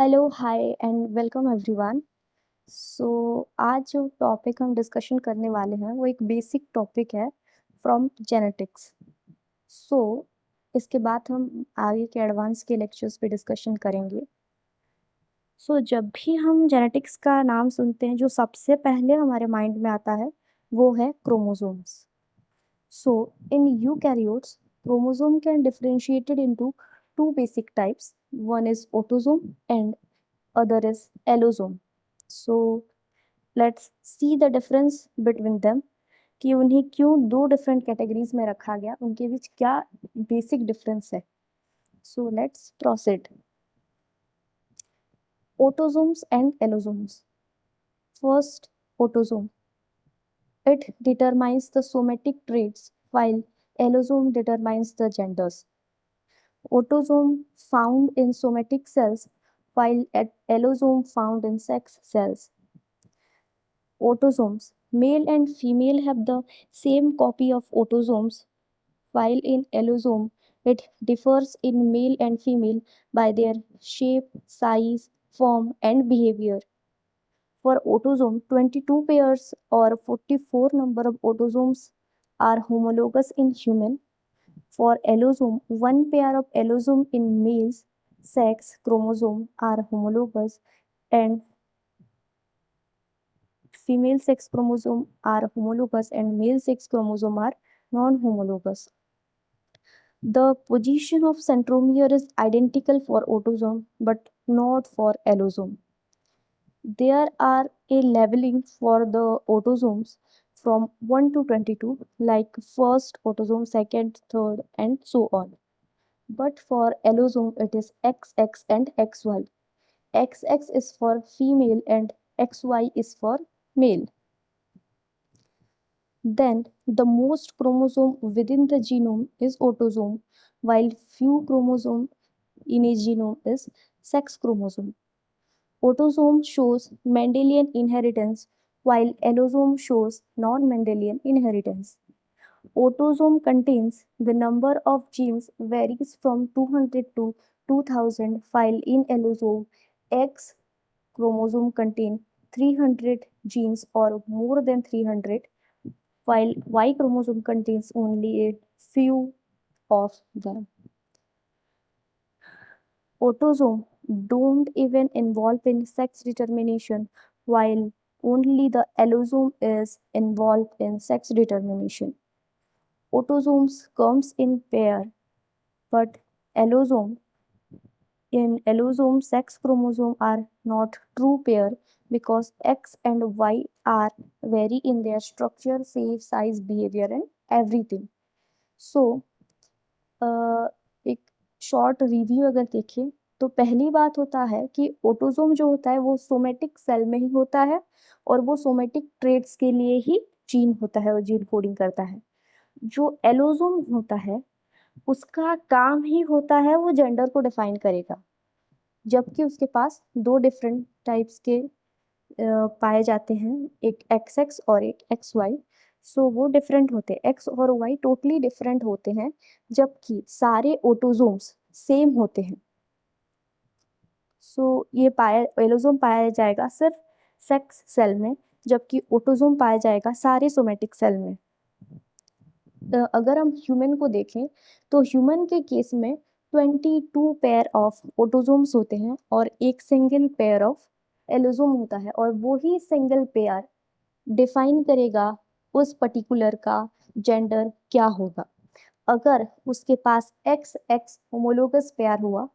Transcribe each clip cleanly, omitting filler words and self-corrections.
Hello hi and welcome everyone. So आज जो topic हम डिस्कशन करने वाले हैं वो एक बेसिक टॉपिक है फ्रॉम जेनेटिक्स। सो इसके बाद हम आगे के एडवांस के लेक्चर्स पे डिस्कशन करेंगे। जब भी हम जेनेटिक्स का नाम सुनते हैं जो सबसे पहले हमारे माइंड में आता है वो है chromosomes. So in eukaryotes chromosome can differentiated into two basic types. One is autosome and other is allosome. So let's see the difference between them कि उन्हें क्यों दो डिफरेंट कैटेगरीज में रखा गया, उनके बीच क्या बेसिक डिफरेंस है। So let's proceed. Autosomes and allosomes. First, autosome. It determines the somatic traits while allosome determines the genders. Autosome found in somatic cells while allosome found in sex cells. Autosomes. Male and female have the same copy of autosomes, while in allosome it differs in male and female by their shape, size, form, and behavior. For autosome, 22 pairs or 44 number of autosomes are homologous in human. For allosome, one pair of allosome in male's sex chromosome are homologous and female sex chromosome are homologous and male sex chromosome are non-homologous. The position of centromere is identical for autosome but not for allosome. There are a leveling for the autosomes from 1 to 22 like first autosome, second, third and so on. But for allosome it is XX and XY. XX is for female and XY is for male. Then the most chromosome within the genome is autosome, while few chromosome in a genome is sex chromosome. Autosome shows Mendelian inheritance, while allosome shows non-Mendelian inheritance. Autosome contains the number of genes varies from 200 to 2000, while in allosome, X chromosome contain 300 genes or more than 300, while Y chromosome contains only a few of them. Autosome don't even involve in sex determination, while only the allosome is involved in sex determination. Autosomes comes in pair, but allosome in allosome sex chromosome are not true pair because X and Y are vary in their structure, shape, size, behavior and everything. So एक short review अगर देखें तो पहली बात होता है कि autosome जो होता है वो सोमेटिक सेल में ही होता है और वो सोमेटिक ट्रेट्स के लिए ही जीन होता है और जीन कोडिंग करता है। जो एलोसोम होता है उसका काम ही होता है वो जेंडर को डिफाइन करेगा, जबकि उसके पास दो डिफरेंट टाइप्स के पाए जाते हैं, एक एक्स एक्स और एक एक्स वाई। सो वो डिफरेंट होते हैं, एक्स और वाई टोटली डिफरेंट होते हैं, जबकि सारे ऑटोजोम्स सेम होते हैं। ये एलोसोम पाया जाएगा सिर्फ सेक्स सेल में, जबकि ऑटोजोम पाया जाएगा सारे सोमेटिक सेल में। अगर हम ह्यूमन को देखें तो ह्यूमन के केस में 22 पेयर ऑफ ऑटोजोम्स होते हैं और एक सिंगल पेयर ऑफ एलोसोम होता है, और वो ही सिंगल पेयर डिफाइन करेगा उस पर्टिकुलर का जेंडर क्या होगा। अगर उसके पास एक्स एक्स होमोलोगस पेयर हुआ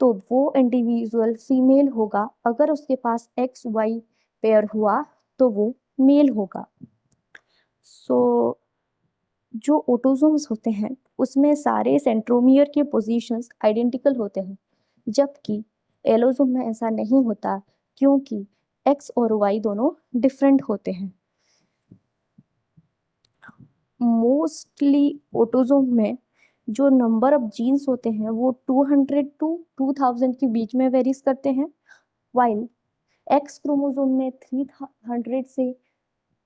तो वो इंडिविजुअल फीमेल होगा, अगर उसके पास एक्स वाई पेयर हुआ तो वो मेल होगा। जो ऑटोसोम्स होते हैं उसमें सारे सेंट्रोमियर के पोजीशंस आइडेंटिकल होते हैं, जबकि एलोसोम में ऐसा नहीं होता क्योंकि एक्स और वाई दोनों डिफरेंट होते हैं। मोस्टली ऑटोसोम में जो नंबर ऑफ जीन्स होते हैं वो 200 टू 2000 के बीच में वेरीज करते हैं, वाइल एक्स क्रोमोसोम में 300 से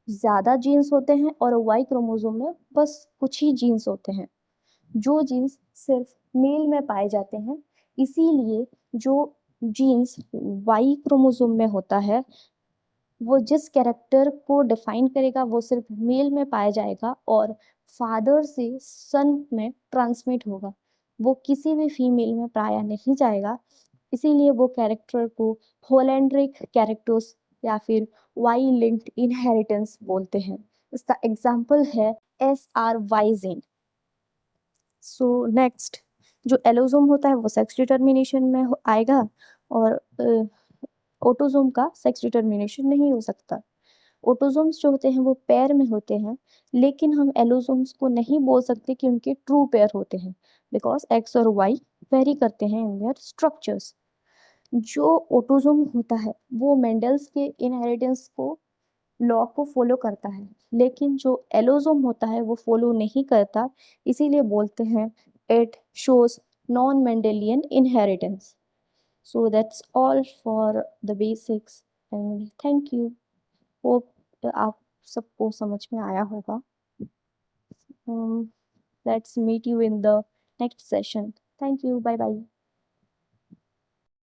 ज़्यादा जीन्स होते हैं और वाई क्रोमोसोम में बस कुछ ही जीन्स होते हैं। जो जीन्स सिर्फ मेल में पाए जाते हैं, इसीलिए जो जीन्स वाई क्रोमोसोम में होता है, वो जिस कैरेक्टर को डिफाइन करेगा वो सिर्फ मेल में पाया जाएगा और फादर से सन में ट्रांसमिट होगा, वो किसी भी फीमेल में पाया नहीं जाएगा। इसीलिए वो कैरेक्टर को होलैंड्रिक कैरेक्टर्स या फिर वाई लिंक्ड इनहेरिटेंस बोलते हैं। इसका एग्जाम्पल है SRY जीन। सो नेक्स्ट, जो एलोसोम होता है वो सेक्स डिटर्मिनेशन में आएगा, और ऑटोसोम का सेक्स डिटर्मिनेशन नहीं हो सकता। ऑटोसोम्स जो होते हैं वो पेयर में होते हैं, लेकिन हम एलोसोम्स को नहीं बोल सकते कि उनके ट्रू पेयर होते हैं, बिकॉज एक्स और वाई वेरी करते हैं इन देयर स्ट्रक्चर्स। जो ऑटोसोम होता है वो मेंडल्स के इनहेरिटेंस को लॉ को फॉलो करता है, लेकिन जो एलोसोम होता है वो फॉलो नहीं करता, इसीलिए बोलते हैं it shows non Mendelian inheritance. So that's all for the basics, and thank you. Hope आप सबको समझ में आया होगा। Let's meet you in the next session. Thank you, bye bye.